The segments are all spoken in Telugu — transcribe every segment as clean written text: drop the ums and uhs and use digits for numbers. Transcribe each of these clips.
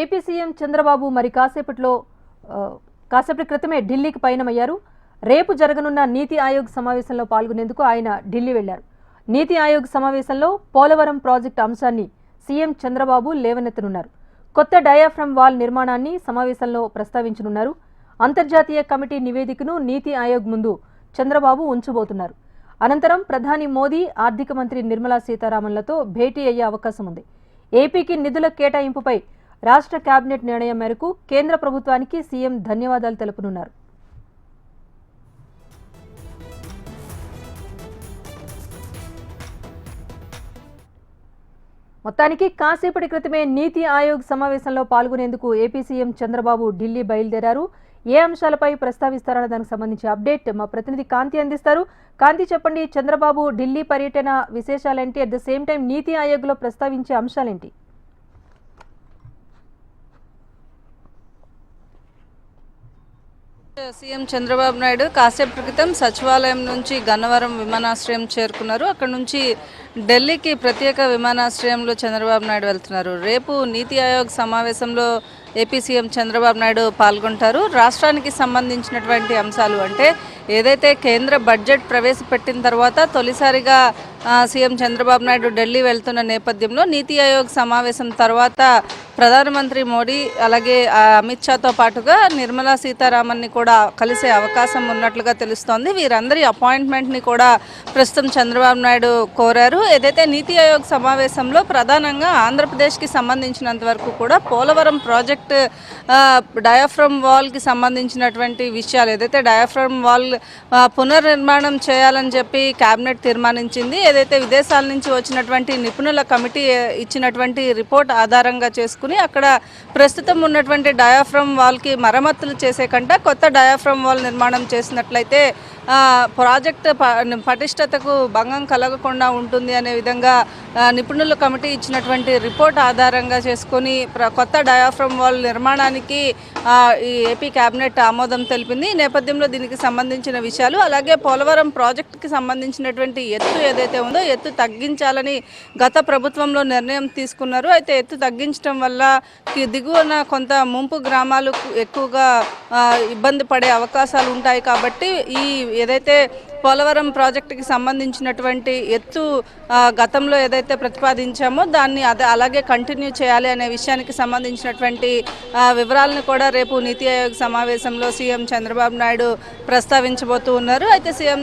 ఏపీ సీఎం చంద్రబాబు మరి కాసేపటి క్రితమే ఢిల్లీకి పయనమయ్యారు. రేపు జరగనున్న నీతి ఆయోగ్ సమావేశంలో పాల్గొనేందుకు ఆయన ఢిల్లీ వెళ్లారు. నీతి ఆయోగ్ సమావేశంలో పోలవరం ప్రాజెక్టు అంశాన్ని సీఎం చంద్రబాబు లేవనెత్తనున్నారు. కొత్త డయాఫ్రమ్ వాల్ నిర్మాణాన్ని సమావేశంలో ప్రస్తావించనున్నారు. అంతర్జాతీయ కమిటీ నివేదికను నీతి ఆయోగ్ ముందు చంద్రబాబు ఉంచబోతున్నారు. అనంతరం ప్రధాని మోదీ, ఆర్థిక మంత్రి నిర్మలా సీతారామన్లతో భేటీ అయ్యే అవకాశం ఉంది. ఏపీకి నిధుల కేటాయింపుపై రాష్ట్ర కేబినెట్ నిర్ణయం మేరకు కేంద్ర ప్రభుత్వానికి సీఎం ధన్యవాదాలు తెలుపనున్నారు. మొత్తానికి కాసేపటి క్రితమే నీతి ఆయోగ్ సమావేశంలో పాల్గొనేందుకు ఏపీ సీఎం చంద్రబాబు ఢిల్లీ బయలుదేరారు. ఏ అంశాలపై ప్రస్తావిస్తారన్న దానికి సంబంధించి అప్డేట్ మా ప్రతినిధి కాంతి అందిస్తారు. కాంతి, చెప్పండి, చంద్రబాబు ఢిల్లీ పర్యటన విశేషాలేంటి? At the same time NITI ఆయోగ్లో ప్రస్తావించే అంశాలేంటి? CM Chandrababu Naidu కాసేపటి క్రితం సచివాలయం నుంచి గన్నవరం విమానాశ్రయం చేరుకున్నారు. అక్కడ నుంచి ఢిల్లీకి ప్రత్యేక విమానాశ్రయంలో చంద్రబాబు నాయుడు వెళ్తున్నారు. రేపు నీతి ఆయోగ్ సమావేశంలో ఏపీ సీఎం చంద్రబాబు నాయుడు పాల్గొంటారు. రాష్ట్రానికి సంబంధించినటువంటి అంశాలు అంటే ఏదైతే కేంద్ర బడ్జెట్ ప్రవేశపెట్టిన తర్వాత తొలిసారిగా సీఎం చంద్రబాబు నాయుడు ఢిల్లీ వెళ్తున్న నేపథ్యంలో నీతి ఆయోగ్ సమావేశం తర్వాత ప్రధానమంత్రి మోడీ అలాగే అమిత్ షాతో పాటుగా నిర్మలా సీతారామన్ని కూడా కలిసే అవకాశం ఉన్నట్లుగా తెలుస్తోంది. వీరందరి అపాయింట్మెంట్ని కూడా ప్రస్తుతం చంద్రబాబు నాయుడు కోరారు. ఏదైతే నీతి ఆయోగ్ సమావేశంలో ప్రధానంగా ఆంధ్రప్రదేశ్కి సంబంధించినంత వరకు కూడా పోలవరం ప్రాజెక్ట్ డయాఫ్రమ్ వాల్కి సంబంధించినటువంటి విషయాలు, ఏదైతే డయాఫ్రమ్ వాల్ పునర్నిర్మాణం చేయాలని చెప్పి కేబినెట్ తీర్మానించింది. ఏదైతే విదేశాల నుంచి వచ్చినటువంటి నిపుణుల కమిటీ ఇచ్చినటువంటి రిపోర్ట్ ఆధారంగా చేసుకుని అక్కడ ప్రస్తుతం ఉన్నటువంటి డయాఫ్రమ్ వాల్కి మరమ్మతులు చేసే కంటే కొత్త డయాఫ్రమ్ వాల్ నిర్మాణం చేసినట్లయితే ప్రాజెక్ట్ పటిష్టతకు భంగం కలగకుండా ఉంటుంది అనే విధంగా నిపుణుల కమిటీ ఇచ్చినటువంటి రిపోర్ట్ ఆధారంగా చేసుకొని కొత్త డయాఫ్రమ్ వాల్ నిర్మాణానికి ఈ ఏపీ కేబినెట్ ఆమోదం తెలిపింది. ఈ నేపథ్యంలో దీనికి సంబంధించిన విషయాలు అలాగే పోలవరం ప్రాజెక్టుకి సంబంధించినటువంటి ఎత్తు ఏదైతే ఉందో ఎత్తు తగ్గించాలని గత ప్రభుత్వంలో నిర్ణయం తీసుకున్నారు. అయితే ఎత్తు తగ్గించడం వల్ల దిగువన కొంత ముంపు గ్రామాలు ఎక్కువగా ఇబ్బంది పడే అవకాశాలు ఉంటాయి. కాబట్టి ఈ ఏదైతే పోలవరం ప్రాజెక్టుకి సంబంధించినటువంటి ఎత్తు గతంలో ఏదైతే ప్రతిపాదించామో దాన్ని అలాగే కంటిన్యూ చేయాలి అనే విషయానికి సంబంధించినటువంటి వివరాలను కూడా రేపు నీతి ఆయోగ్ సమావేశంలో సీఎం చంద్రబాబు నాయుడు ప్రస్తావించబోతూ ఉన్నారు. అయితే సీఎం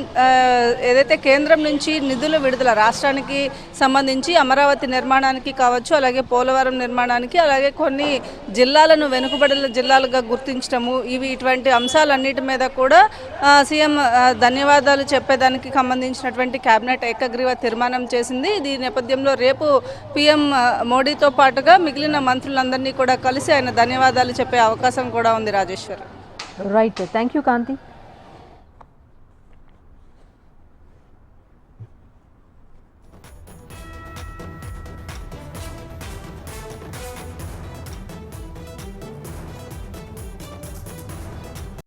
ఏదైతే కేంద్రం నుంచి నిధుల విడుదల రాష్ట్రానికి సంబంధించి అమరావతి నిర్మాణానికి కావచ్చు, అలాగే పోలవరం నిర్మాణానికి, అలాగే కొన్ని జిల్లాలను వెనుకబడిన జిల్లాలుగా గుర్తించడము, ఇటువంటి అంశాలన్నిటి మీద కూడా సీఎం ధన్యవాదాలు చెప్పేదానికి సంబంధించినటువంటి కేబినెట్ ఏకగ్రీవ తీర్మానం చేసింది. ఈ నేపథ్యంలో రేపు పీఎం మోడీతో పాటుగా మిగిలిన మంత్రులందరినీ కూడా కలిసి ఆయన ధన్యవాదాలు చెప్పే అవకాశం కూడా ఉంది. Rajeshwar. Right, thank you Kanthi.